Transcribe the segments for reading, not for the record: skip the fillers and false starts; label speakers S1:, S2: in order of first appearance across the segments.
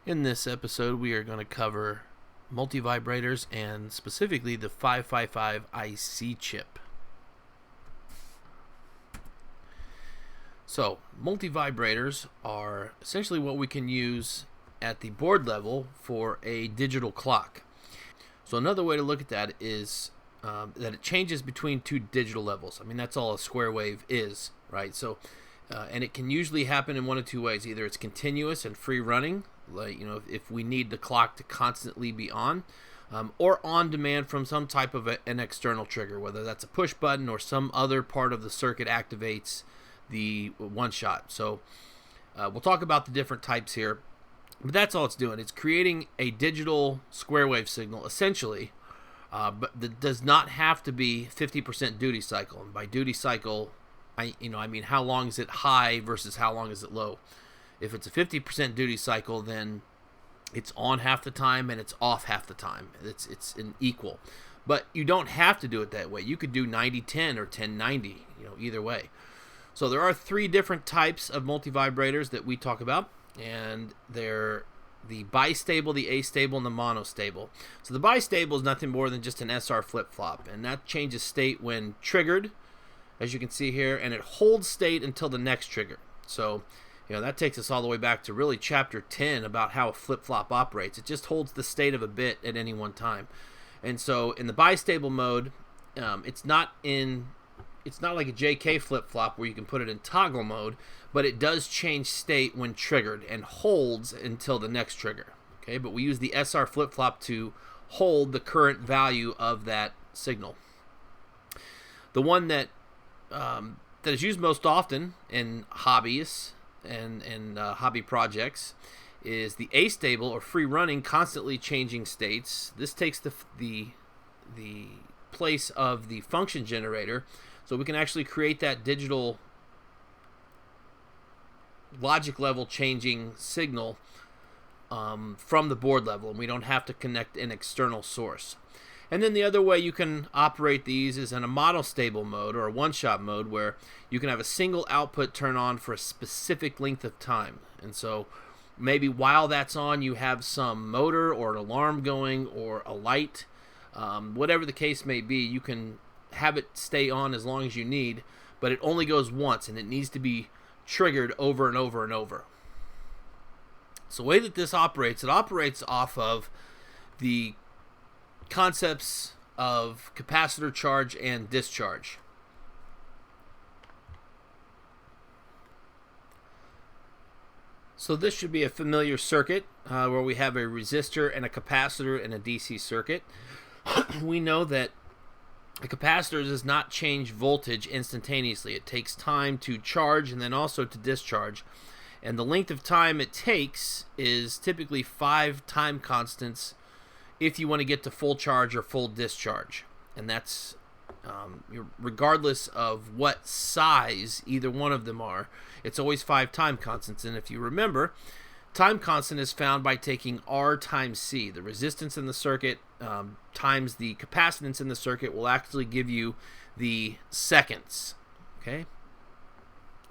S1: In this episode, we are going to cover multivibrators and specifically the 555 IC chip. So, multivibrators are essentially what we can use at the board level for a digital clock. So another way to look at that is that it changes between two digital levels. I mean, that's all a square wave is, right? So, and it can usually happen in one of two ways. Either it's continuous and free running, like, you know, if we need the clock to constantly be on, or on demand from some type of an external trigger, whether that's a push button or some other part of the circuit activates the one shot. So we'll talk about the different types here, but that's all it's doing. It's creating a digital square wave signal essentially, but that does not have to be 50% duty cycle. And by duty cycle, I mean how long is it high versus how long is it low. If it's a 50% duty cycle, then it's on half the time and it's off half the time. It's an equal. But you don't have to do it that way. You could do 90-10 or 10-90, either way. So there are three different types of multivibrators that we talk about, and they're the bistable, the astable, and the monostable. So the bistable is nothing more than just an SR flip-flop, and that changes state when triggered, as you can see here, and it holds state until the next trigger. So that takes us all the way back to really chapter 10 about how a flip-flop operates. It just holds the state of a bit at any one time. And so in the bistable mode, it's not like a JK flip-flop where you can put it in toggle mode, but it does change state when triggered and holds until the next trigger. Okay, but we use the SR flip-flop to hold the current value of that signal. The one that is used most often in hobbies and hobby projects is the astable or free running, constantly changing states. This takes the place of the function generator, so we can actually create that digital logic level changing signal from the board level, and we don't have to connect an external source. And then the other way you can operate these is in a monostable mode or a one-shot mode, where you can have a single output turn on for a specific length of time. And so maybe while that's on, you have some motor or an alarm going or a light. Whatever the case may be, you can have it stay on as long as you need, but it only goes once, and it needs to be triggered over and over and over. So the way that this operates, it operates off of the concepts of capacitor charge and discharge. So this should be a familiar circuit where we have a resistor and a capacitor in a DC circuit. We know that a capacitor does not change voltage instantaneously. It takes time to charge and then also to discharge. And the length of time it takes is typically 5 time constants if you want to get to full charge or full discharge. And that's regardless of what size either one of them are, it's always 5 time constants. And if you remember, time constant is found by taking R times C. The resistance in the circuit times the capacitance in the circuit will actually give you the seconds. Okay?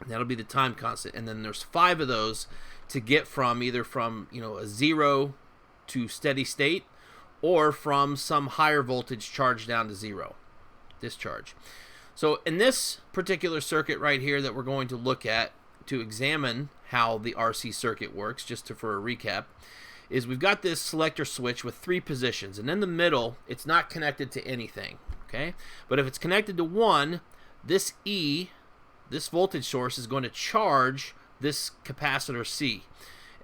S1: And that'll be the time constant. And then there's 5 of those to get from either from a 0 to steady state, or from some higher voltage charge down to 0, discharge. So in this particular circuit right here that we're going to look at to examine how the RC circuit works, for a recap, is we've got this selector switch with 3 positions, and in the middle it's not connected to anything, okay? But if it's connected to 1, this E, this voltage source, is going to charge this capacitor C,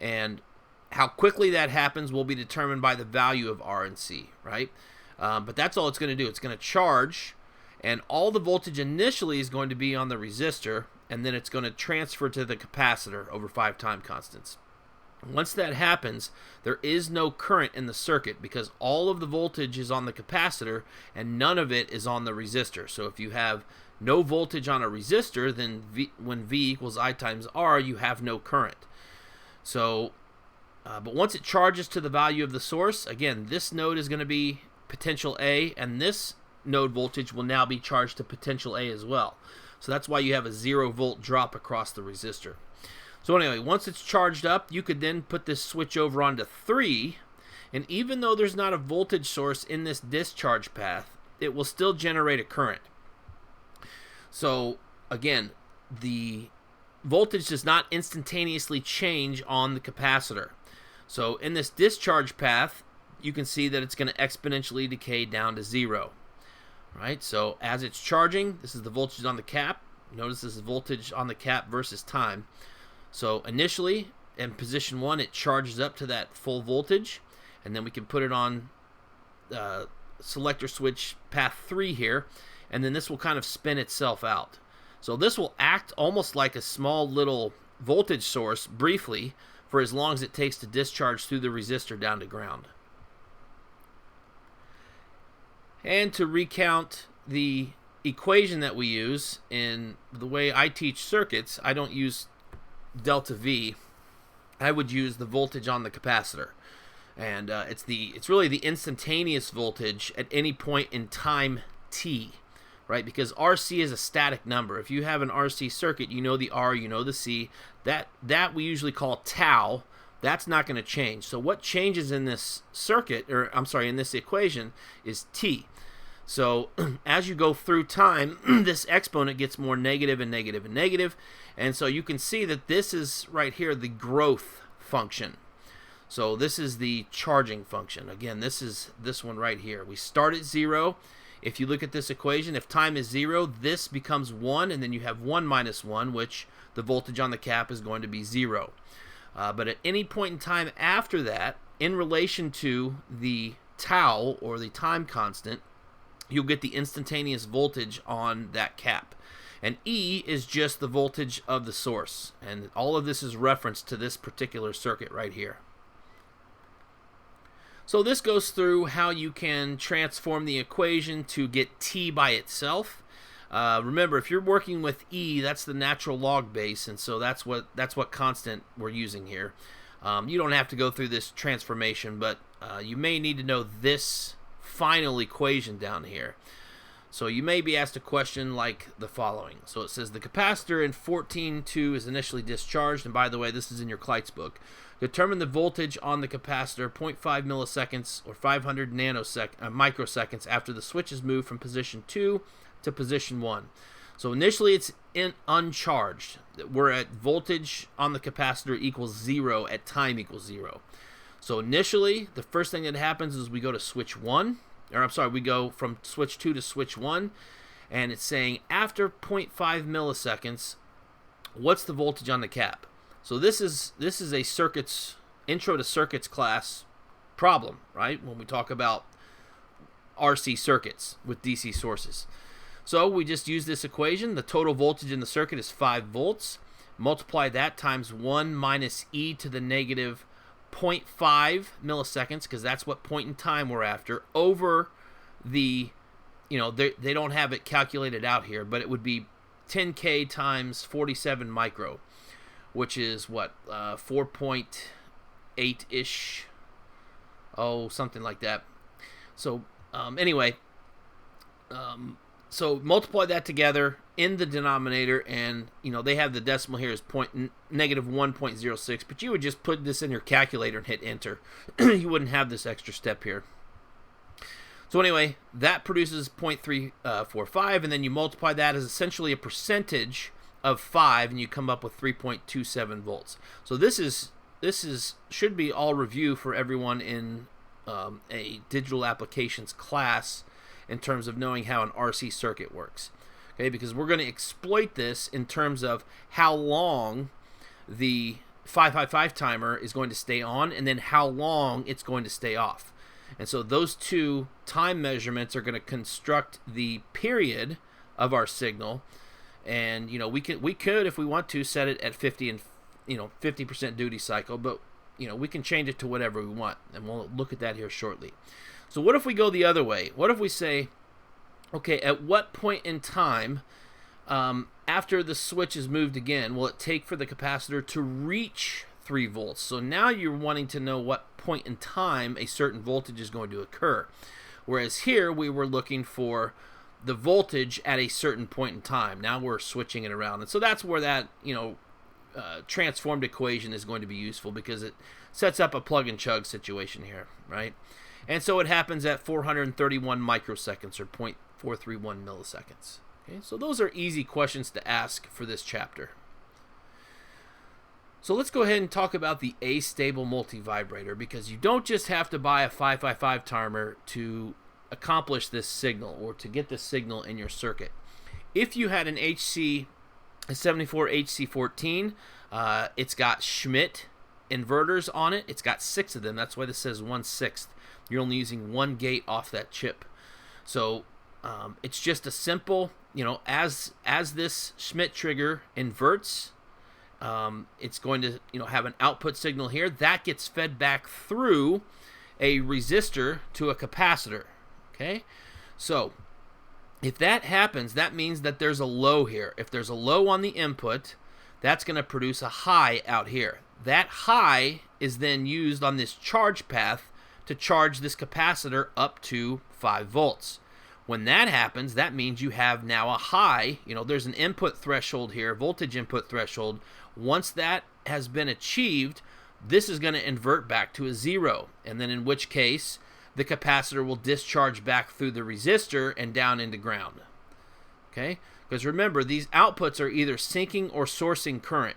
S1: and how quickly that happens will be determined by the value of R and C, right? But that's all it's going to do. It's going to charge, and all the voltage initially is going to be on the resistor, and then it's going to transfer to the capacitor over 5 time constants. Once that happens, there is no current in the circuit because all of the voltage is on the capacitor and none of it is on the resistor. So if you have no voltage on a resistor, then when V equals I times R, you have no current. So but once it charges to the value of the source, again, this node is going to be potential A, and this node voltage will now be charged to potential A as well. So that's why you have a 0 volt drop across the resistor. So anyway, once it's charged up, you could then put this switch over onto 3, and even though there's not a voltage source in this discharge path, it will still generate a current. So again, the voltage does not instantaneously change on the capacitor. So in this discharge path, you can see that it's going to exponentially decay down to 0. Right? So as it's charging, this is the voltage on the cap. Notice this is voltage on the cap versus time. So initially, in position 1, it charges up to that full voltage, and then we can put it on selector switch path 3 here, and then this will kind of spin itself out. So this will act almost like a small little voltage source briefly for as long as it takes to discharge through the resistor down to ground. And to recount the equation that we use in the way I teach circuits, I don't use delta V. I would use the voltage on the capacitor. And it's really the instantaneous voltage at any point in time t, right? Because RC is a static number. If you have an RC circuit, you know the R, you know the C. That we usually call tau. That's not going to change. So what changes in this circuit, or I'm sorry, in this equation, is t. So as you go through time, this exponent gets more negative and negative and negative. And so you can see that this is right here the growth function. So this is the charging function. Again, this is this one right here. We start at 0. If you look at this equation, if time is 0, this becomes 1, and then you have 1 minus 1, which the voltage on the cap is going to be 0. But at any point in time after that, in relation to the tau, or the time constant, you'll get the instantaneous voltage on that cap. And E is just the voltage of the source. And all of this is referenced to this particular circuit right here. So this goes through how you can transform the equation to get T by itself. Remember, if you're working with E, that's the natural log base, and so that's what constant we're using here. You don't have to go through this transformation, but you may need to know this final equation down here. So you may be asked a question like the following. So it says the capacitor in 14.2 is initially discharged, and by the way, this is in your Kleitz book. Determine the voltage on the capacitor 0.5 milliseconds or 500 microseconds after the switch is moved from position 2 to position 1. So initially it's uncharged. We're at voltage on the capacitor equals 0 at time equals 0. So initially, the first thing that happens is we go to switch 1, or I'm sorry, we go from switch 2 to switch 1, and it's saying after 0.5 milliseconds, what's the voltage on the cap? So this is a circuits, intro to circuits class problem, right? When we talk about RC circuits with DC sources. So we just use this equation. The total voltage in the circuit is 5 volts. Multiply that times 1 minus e to the negative 0.5 milliseconds, because that's what point in time we're after, over the, they don't have it calculated out here, but it would be 10K times 47 micro, which is what, 4.8-ish, something like that. So anyway, so multiply that together in the denominator, and they have the decimal here is negative 1.06, but you would just put this in your calculator and hit enter. You wouldn't have this extra step here. So anyway, that produces 0.345, and then you multiply that as essentially a percentage of 5, and you come up with 3.27 volts. So this should be all review for everyone in a digital applications class in terms of knowing how an RC circuit works. Okay, because we're going to exploit this in terms of how long the 555 timer is going to stay on, and then how long it's going to stay off. And so those two time measurements are going to construct the period of our signal. And we could if we want to set it at 50 and 50% duty cycle, but we can change it to whatever we want, and we'll look at that here shortly. So what if we go the other way? What if we say, okay, at what point in time, after the switch is moved again, will it take for the capacitor to reach 3 volts? So now you're wanting to know what point in time a certain voltage is going to occur. Whereas here we were looking for the voltage at a certain point in time. Now we're switching it around. And so that's where that, transformed equation is going to be useful because it sets up a plug and chug situation here, right? And so it happens at 431 microseconds or 0.431 milliseconds. Okay, so those are easy questions to ask for this chapter. So let's go ahead and talk about the astable multivibrator, because you don't just have to buy a 555 timer to accomplish this signal or to get this signal in your circuit. If you had a 74 HC14, it's got Schmidt inverters on it. It's got 6 of them. That's why this says 1/6. You're only using 1 gate off that chip. So it's just a simple, as this Schmidt trigger inverts, it's going to have an output signal here that gets fed back through a resistor to a capacitor. Okay, so if that happens, that means that there's a low here. If there's a low on the input, that's going to produce a high out here. That high is then used on this charge path to charge this capacitor up to 5 volts. When that happens, that means you have now a high. There's an input threshold here, voltage input threshold. Once that has been achieved, this is going to invert back to a 0, and then in which case the capacitor will discharge back through the resistor and down into ground. Okay? Because remember, these outputs are either sinking or sourcing current.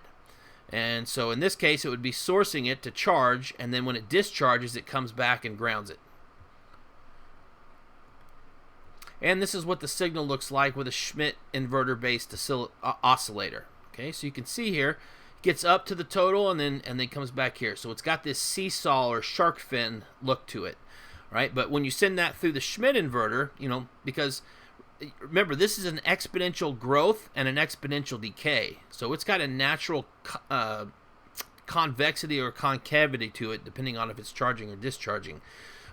S1: And so in this case, it would be sourcing it to charge, and then when it discharges, it comes back and grounds it. And this is what the signal looks like with a Schmidt inverter-based oscillator. Okay, so you can see here, it gets up to the total and then comes back here. So it's got this seesaw or shark fin look to it, right? But when you send that through the Schmidt inverter, because remember, this is an exponential growth and an exponential decay. So it's got a natural convexity or concavity to it, depending on if it's charging or discharging.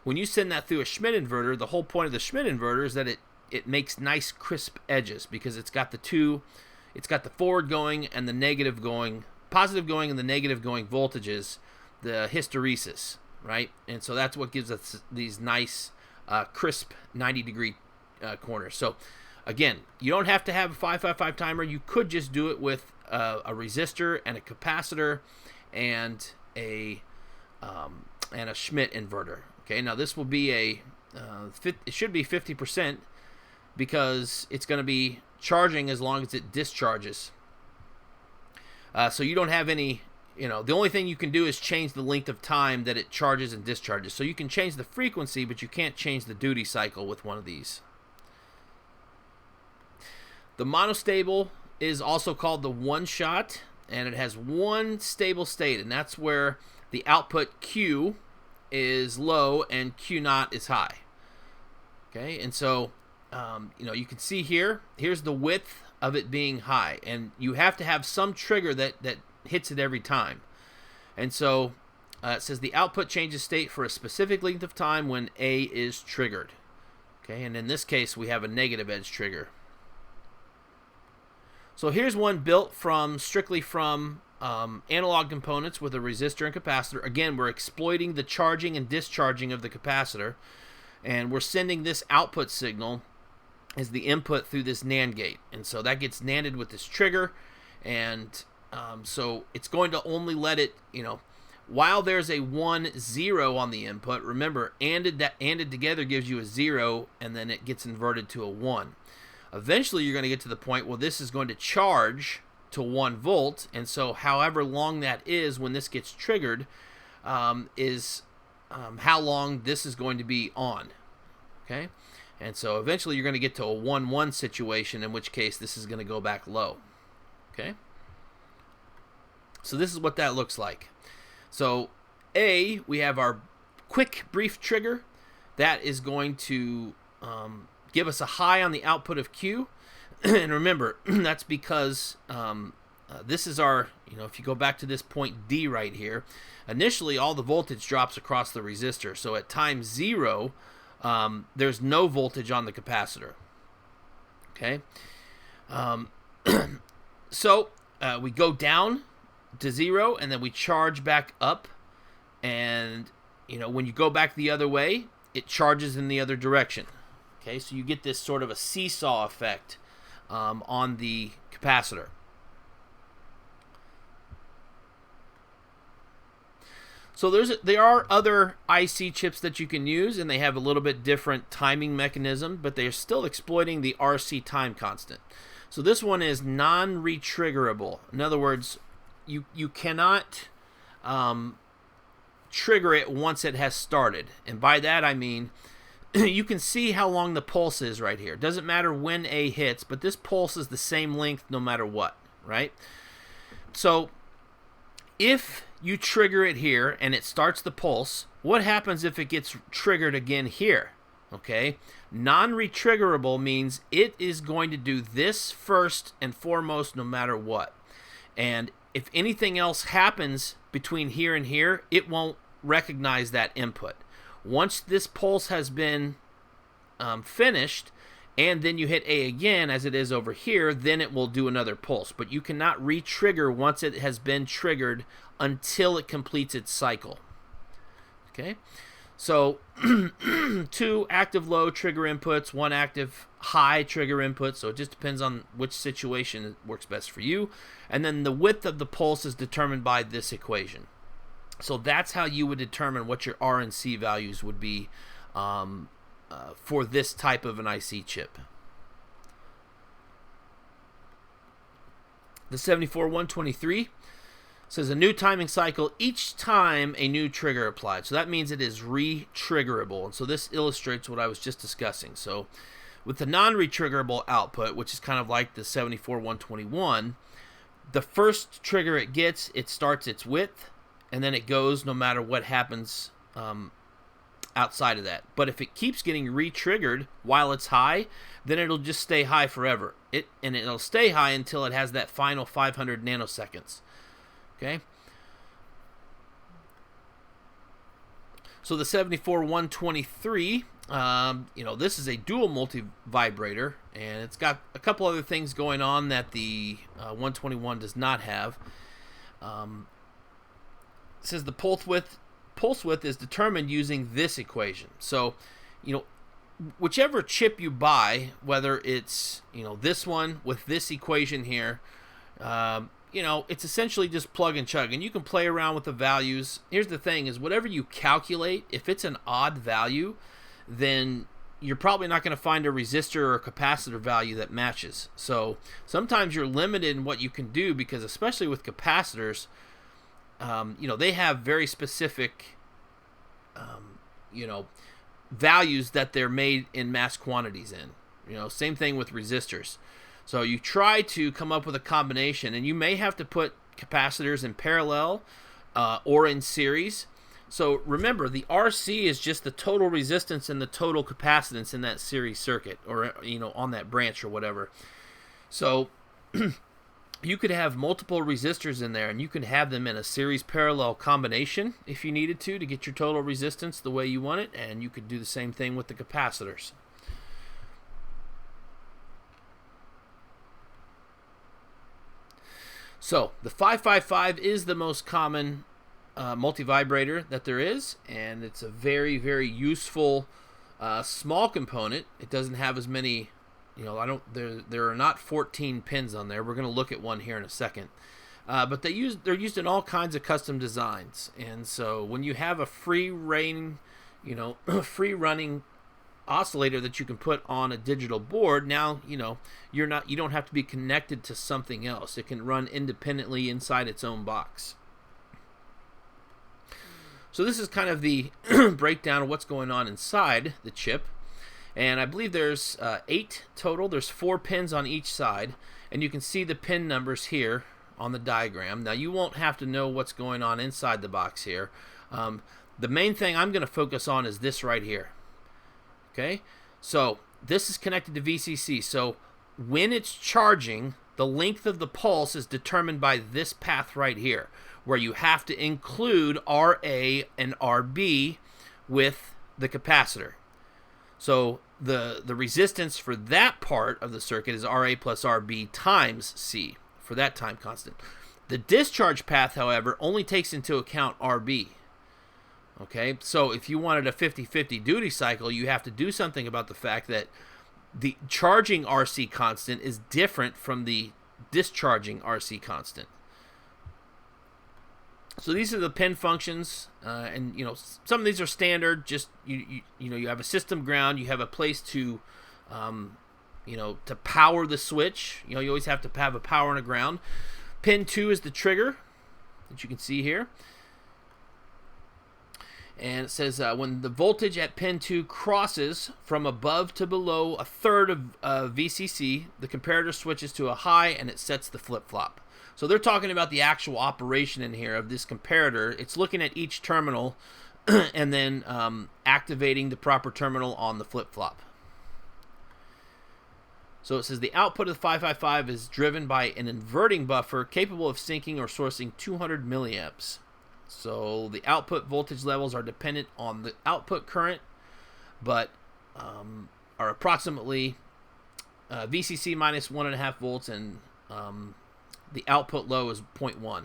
S1: When you send that through a Schmidt inverter, the whole point of the Schmidt inverter is that it makes nice crisp edges, because it's got the forward going and the negative going, positive going and the negative going voltages, the hysteresis, right? And so that's what gives us these nice crisp 90-degree corners. So again, you don't have to have a 555 timer. You could just do it with a resistor and a capacitor and a Schmidt inverter. Okay, now this will be it should be 50%, because it's going to be charging as long as it discharges. So you don't have any, the only thing you can do is change the length of time that it charges and discharges. So you can change the frequency, but you can't change the duty cycle with one of these. The monostable is also called the one-shot, and it has one stable state, and that's where the output Q is low and Q naught is high. Okay, and so you can see here's the width of it being high, and you have to have some trigger that hits it every time. And so it says the output changes state for a specific length of time when A is triggered. Okay, and in this case we have a negative edge trigger. So here's one built strictly from analog components with a resistor and capacitor. Again, we're exploiting the charging and discharging of the capacitor, and we're sending this output signal as the input through this NAND gate, and so that gets NANDed with this trigger, and so it's going to only let it, while there's a 1-0 on the input. Remember, ANDed together gives you a 0, and then it gets inverted to a 1. Eventually, you're going to get to the point where this is going to charge to 1 volt, and so however long that is when this gets triggered is how long this is going to be on. Okay, and so eventually you're going to get to a 1-1 situation, in which case this is going to go back low. Okay, so this is what that looks like. So we have our quick brief trigger that is going to give us a high on the output of Q. And remember, that's because this is our, if you go back to this point D right here, initially all the voltage drops across the resistor. So at time 0, there's no voltage on the capacitor. Okay? So we go down to 0, and then we charge back up. And, when you go back the other way, it charges in the other direction. Okay? So you get this sort of a seesaw effect on the capacitor. So there are other IC chips that you can use, and they have a little bit different timing mechanism, but they're still exploiting the RC time constant. So this one is non-retriggerable. In other words, you cannot trigger it once it has started. And by that I mean you can see how long the pulse is right here. It doesn't matter when A hits, but this pulse is the same length no matter what, right? So if you trigger it here and it starts the pulse, what happens if it gets triggered again here? Okay, non-retriggerable means it is going to do this first and foremost no matter what. And if anything else happens between here and here, it won't recognize that input. Once this pulse has been finished, and then you hit A again, as it is over here, then it will do another pulse. But you cannot re-trigger once it has been triggered until it completes its cycle. Okay, so 2 active low trigger inputs, 1 active high trigger input, so it just depends on which situation works best for you. And then the width of the pulse is determined by this equation. So that's how you would determine what your R and C values would be for this type of an IC chip. The 74123 says a new timing cycle each time a new trigger applied. So that means it is re-triggerable. And so this illustrates what I was just discussing. So with the non-retriggerable output, which is kind of like the 74121, the first trigger it gets, it starts its width, and then it goes no matter what happens outside of that. But if it keeps getting re-triggered while it's high, then it'll just stay high forever. It'll stay high until it has that final 500 nanoseconds. Okay. So the 74123, this is a dual multivibrator, and it's got a couple other things going on that the 121 does not have. It says the pulse width is determined using this equation. So, whichever chip you buy, whether it's this one with this equation here, it's essentially just plug and chug, and you can play around with the values. Here's the thing: is whatever you calculate, if it's an odd value, then you're probably not going to find a resistor or a capacitor value that matches. So sometimes you're limited in what you can do, because especially with capacitors, they have very specific, values that they're made in mass quantities in. Same thing with resistors. So you try to come up with a combination, and you may have to put capacitors in parallel or in series. So remember, the RC is just the total resistance and the total capacitance in that series circuit, or on that branch or whatever. So you could have multiple resistors in there, and you could have them in a series parallel combination if you needed to get your total resistance the way you want it, and you could do the same thing with the capacitors. So the 555 is the most common multivibrator that there is, and it's a very, very useful small component. It doesn't have as many, there are not 14 pins on there. We're going to look at one here in a second. But they're used in all kinds of custom designs. And so when you have a free running oscillator that you can put on a digital board, now you don't have to be connected to something else. It can run independently inside its own box. So this is kind of the breakdown of what's going on inside the chip, and I believe there's 8 total. There's 4 pins on each side, and you can see the pin numbers here on the diagram. Now you won't have to know what's going on inside the box here. The main thing I'm going to focus on is this right here. Okay, so this is connected to VCC. So when it's charging, the length of the pulse is determined by this path right here, where you have to include RA and RB with the capacitor. So the resistance for that part of the circuit is RA plus RB times C for that time constant. The discharge path, however, only takes into account RB. Okay, so if you wanted a 50-50 duty cycle, you have to do something about the fact that the charging RC constant is different from the discharging RC constant. So these are the pin functions, and you know, some of these are standard. Just you know, you have a system ground, you have a place to, you know, to power the switch. You know, you always have to have a power and a ground. Pin 2 is the trigger that you can see here. And it says when the voltage at pin 2 crosses from above to below a third of VCC, the comparator switches to a high and it sets the flip-flop. So they're talking about the actual operation in here of this comparator. It's looking at each terminal and then activating the proper terminal on the flip-flop. So it says the output of the 555 is driven by an inverting buffer capable of syncing or sourcing 200 milliamps. So the output voltage levels are dependent on the output current, but are approximately VCC minus 1.5 volts, and the output low is 0.1.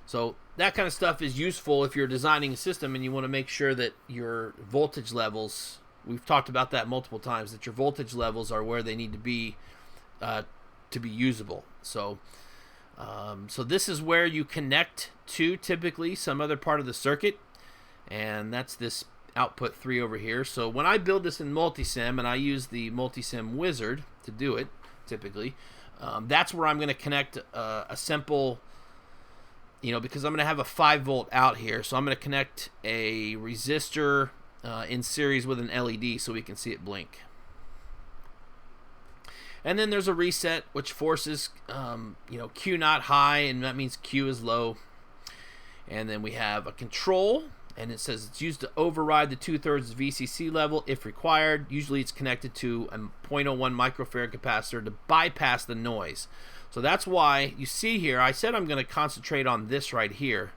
S1: So that kind of stuff is useful if you're designing a system and you want to make sure that your voltage levels, we've talked about that multiple times, that your voltage levels are where they need to be usable. So so this is where you connect to typically some other part of the circuit, and that's this output 3 over here. So when I build this in Multisim, and I use the Multisim wizard to do it typically, that's where I'm going to connect a simple, you know, because I'm going to have a 5 volt out here, so I'm going to connect a resistor in series with an LED so we can see it blink. And then there's a reset, which forces, you know, Q not high, and that means Q is low. And then we have a control, and it says it's used to override the 2/3 VCC level if required. Usually it's connected to a 0.01 microfarad capacitor to bypass the noise. So that's why you see here, I said I'm going to concentrate on this right here,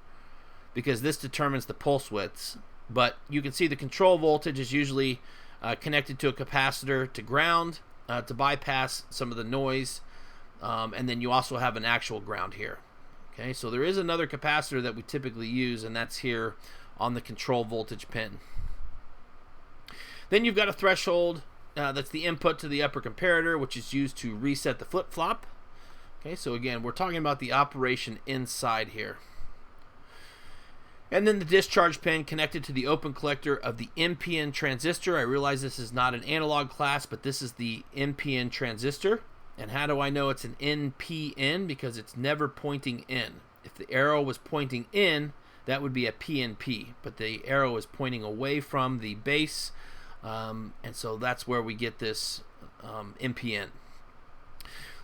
S1: because this determines the pulse widths. But you can see the control voltage is usually connected to a capacitor to ground, to bypass some of the noise, and then you also have an actual ground here. Okay, so there is another capacitor that we typically use, and that's here on the control voltage pin. Then you've got a threshold, that's the input to the upper comparator, which is used to reset the flip-flop. Okay, so again, we're talking about the operation inside here. And then the discharge pin connected to the open collector of the NPN transistor. I realize this is not an analog class, but this is the NPN transistor. And how do I know it's an NPN? Because it's never pointing in. If the arrow was pointing in, that would be a PNP. But the arrow is pointing away from the base, and so that's where we get this NPN.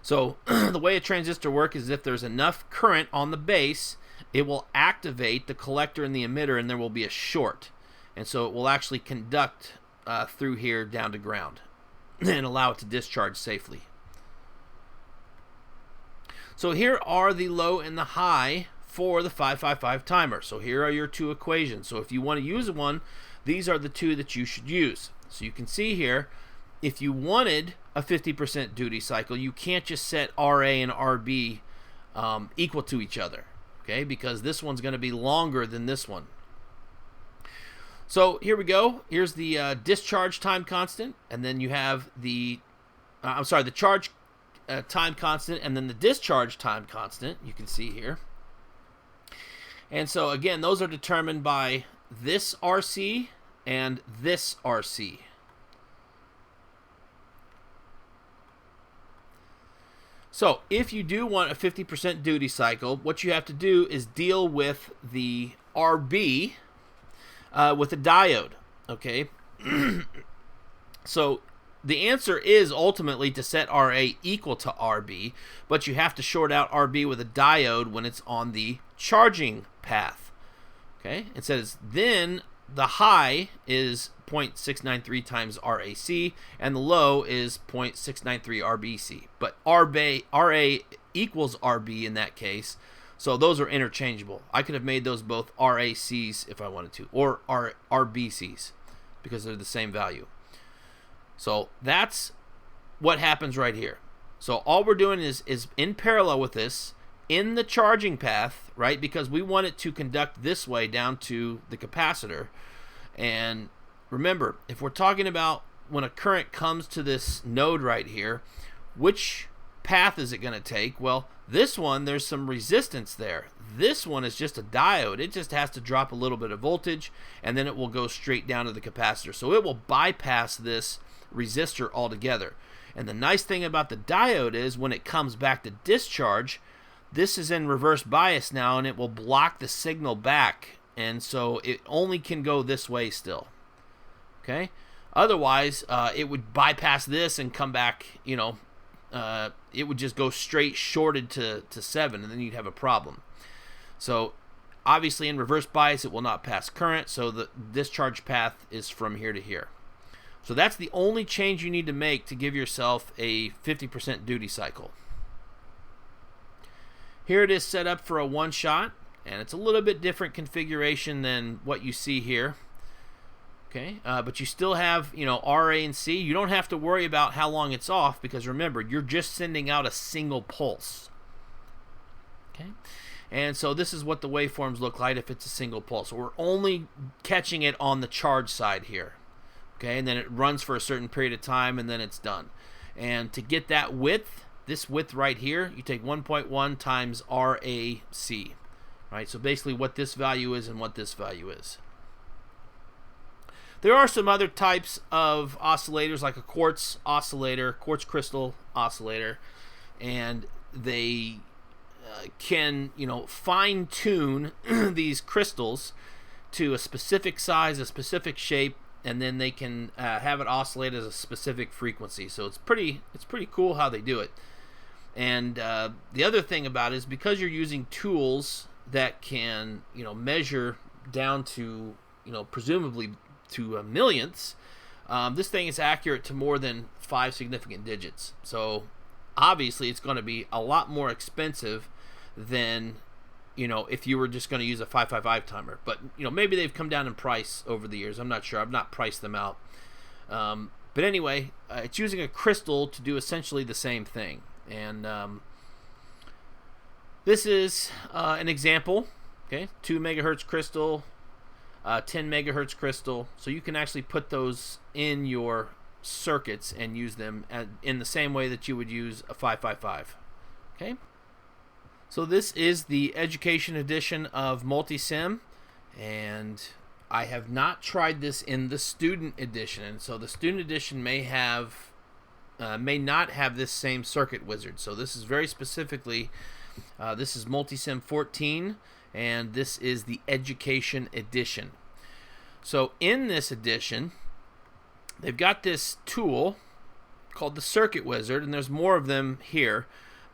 S1: So the way a transistor works is if there's enough current on the base, it will activate the collector and the emitter, and there will be a short. And so it will actually conduct through here down to ground and allow it to discharge safely. So here are the low and the high for the 555 timer. So here are your two equations. So if you want to use one, these are the two that you should use. So you can see here, if you wanted a 50% duty cycle, you can't just set RA and RB equal to each other. Okay, because this one's going to be longer than this one. So here we go. Here's the discharge time constant, and then you have the, the charge time constant, and then the discharge time constant. You can see here. And so again, those are determined by this RC and this RC. So if you do want a 50% duty cycle, what you have to do is deal with the RB with a diode, okay? So the answer is ultimately to set RA equal to RB, but you have to short out RB with a diode when it's on the charging path, okay? It says then the high is 0.693 times RAC, and the low is 0.693 RBC. But RA equals RB in that case, so those are interchangeable. I could have made those both RACs if I wanted to, or RBCs, because they're the same value. So that's what happens right here. So all we're doing is in parallel with this, in the charging path, right, because we want it to conduct this way down to the capacitor. And remember, if we're talking about when a current comes to this node right here, which path is it going to take? Well, This one, there's some resistance there. This one is just a diode. It just has to drop a little bit of voltage, and then it will go straight down to the capacitor. So it will bypass this resistor altogether. And the nice thing about the diode is when it comes back to discharge, this is in reverse bias now, and it will block the signal back. And so it only can go this way still. Okay? Otherwise, it would bypass this and come back, it would just go straight shorted to 7, and then you'd have a problem. So obviously in reverse bias, it will not pass current, so the discharge path is from here to here. So that's the only change you need to make to give yourself a 50% duty cycle. Here it is set up for a one-shot, and it's a little bit different configuration than what you see here. Okay, but you still have, RA and C. You don't have to worry about how long it's off, because remember, you're just sending out a single pulse. Okay, and so this is what the waveforms look like if it's a single pulse. So we're only catching it on the charge side here. Okay, and then it runs for a certain period of time, and then it's done. And to get that width, this width right here, you take 1.1 times RAC. Right, so basically what this value is and what this value is. There are some other types of oscillators, like a quartz oscillator, quartz crystal oscillator, and they can, fine-tune these crystals to a specific size, a specific shape, and then they can have it oscillate at a specific frequency. So it's pretty cool how they do it. And the other thing about it is because you're using tools that can, measure down to, presumably to millionths, this thing is accurate to more than 5 significant digits. So obviously it's going to be a lot more expensive than, if you were just going to use a 555 timer. But, maybe they've come down in price over the years. I'm not sure. I've not priced them out. But anyway, it's using a crystal to do essentially the same thing. And this is an example. Okay, 2 megahertz crystal, 10 megahertz crystal. So you can actually put those in your circuits and use them in the same way that you would use a 555. Okay. So this is the education edition of Multisim, and I have not tried this in the student edition. And so the student edition may not have this same circuit wizard. So this is very specifically, this is Multisim 14. And this is the Education Edition. So in this edition, they've got this tool called the Circuit Wizard, and there's more of them here.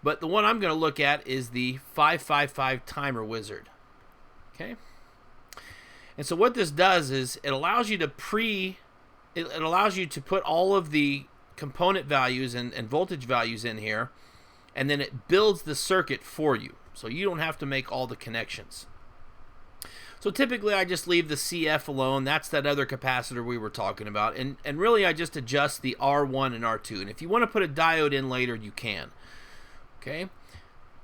S1: But the one I'm going to look at is the 555 Timer Wizard. Okay. And so what this does is it allows you to put all of the component values and voltage values in here, and then it builds the circuit for you. So you don't have to make all the connections. So typically I just leave the CF alone. That's that other capacitor we were talking about. And really I just adjust the R1 and R2. And if you want to put a diode in later, you can. Okay.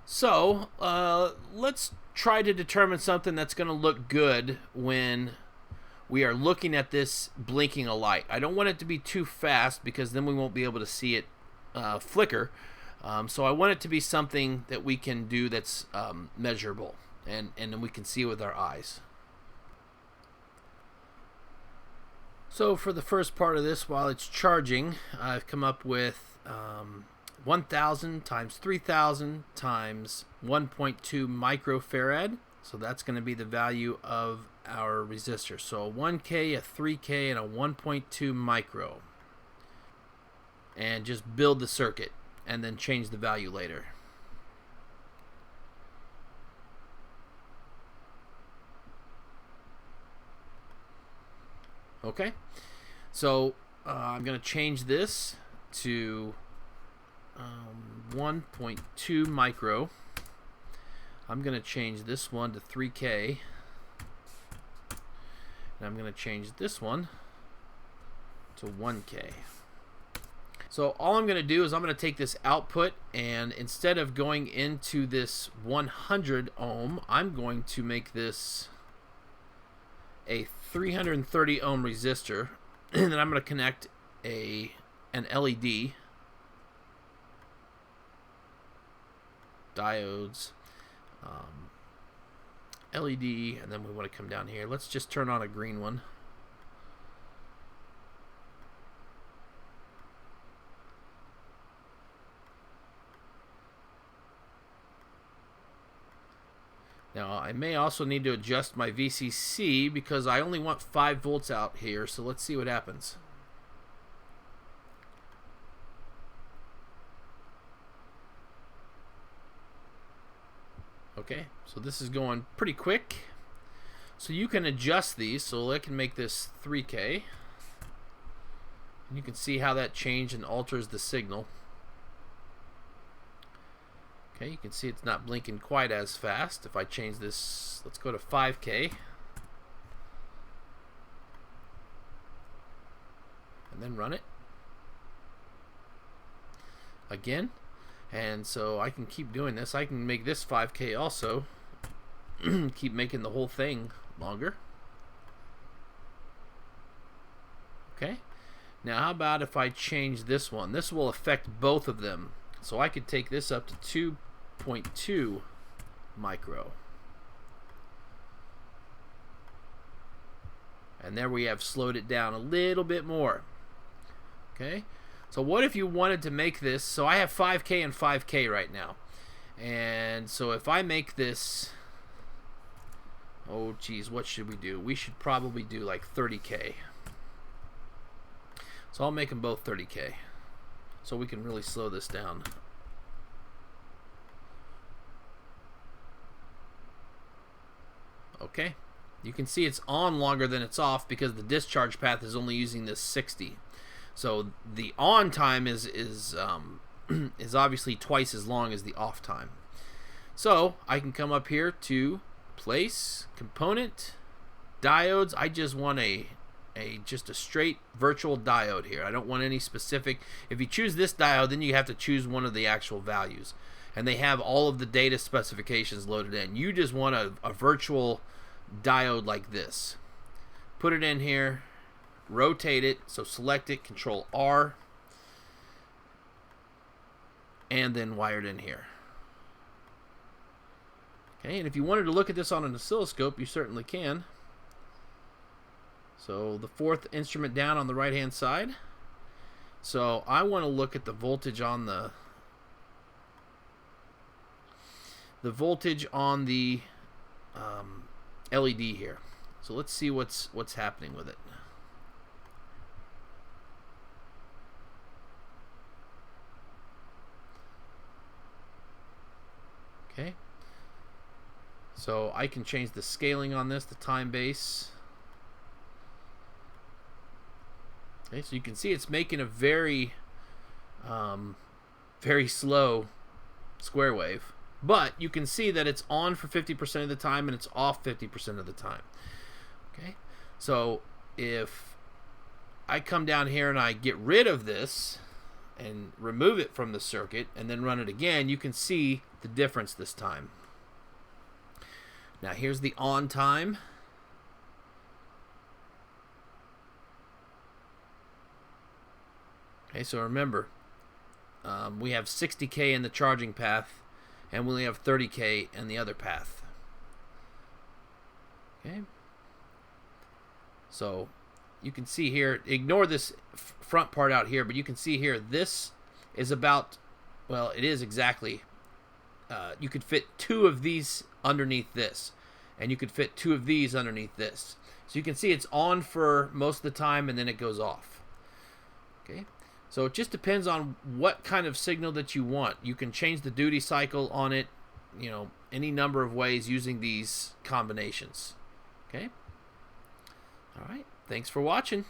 S1: So let's try to determine something that's going to look good when we are looking at this blinking a light. I don't want it to be too fast because then we won't be able to see it flicker. So I want it to be something that we can do that's measurable, and then we can see with our eyes. So for the first part of this, while it's charging, I've come up with 1,000 times 3,000 times 1.2 microfarad. So that's going to be the value of our resistor. So a 1K, a 3K, and a 1.2 micro. And just build the circuit, and then change the value later. Okay, so I'm going to change this to 1.2 micro. I'm going to change this one to 3K. And I'm going to change this one to 1K. So all I'm going to do is I'm going to take this output, and instead of going into this 100 ohm, I'm going to make this a 330 ohm resistor, and then I'm going to connect an LED diodes, LED, and then we want to come down here. Let's just turn on a green one. Now, I may also need to adjust my VCC because I only want 5 volts out here, so let's see what happens. Okay, so this is going pretty quick. So you can adjust these, so I can make this 3K. And you can see how that changes and alters the signal. Okay, you can see it's not blinking quite as fast. If I change this, let's go to 5K. And then run it again. And so I can keep doing this. I can make this 5K also. Keep making the whole thing longer. Okay. Now how about if I change this one? This will affect both of them. So I could take this up to 2.2 micro. And there we have slowed it down a little bit more. Okay. So what if you wanted to make this, so I have 5K and 5K right now. And so if I make this, oh geez, what should we do? We should probably do like 30K. So I'll make them both 30K. So we can really slow this down. Okay. You can see it's on longer than it's off because the discharge path is only using this 60. So the on time is obviously twice as long as the off time. So I can come up here to place, component, diodes. I just want just a straight virtual diode here. I don't want any specific. If you choose this diode, then you have to choose one of the actual values. And they have all of the data specifications loaded in. You just want a virtual diode like this. Put it in here. Rotate it, so select it, Control R, and then wire it in here. Okay, and if you wanted to look at this on an oscilloscope, you certainly can. So the 4th instrument down on the right hand side. So I want to look at the voltage on the LED here. So let's see what's happening with it. Okay, so I can change the scaling on this, the time base. Okay, so you can see it's making a very slow square wave, but you can see that it's on for 50% of the time and it's off 50% of the time. Okay, so if I come down here and I get rid of this and remove it from the circuit and then run it again, you can see the difference this time. Now here's the on time. Okay, so remember, we have 60K in the charging path and we only have 30K in the other path. Okay, so you can see here, ignore this front part out here, but you can see here this is about, well, it is exactly, you could fit 2 of these underneath this, and you could fit 2 of these underneath this. So you can see it's on for most of the time and then it goes off. Okay, so it just depends on what kind of signal that you want. You can change the duty cycle on it, you know, any number of ways using these combinations. Okay, all right, thanks for watching.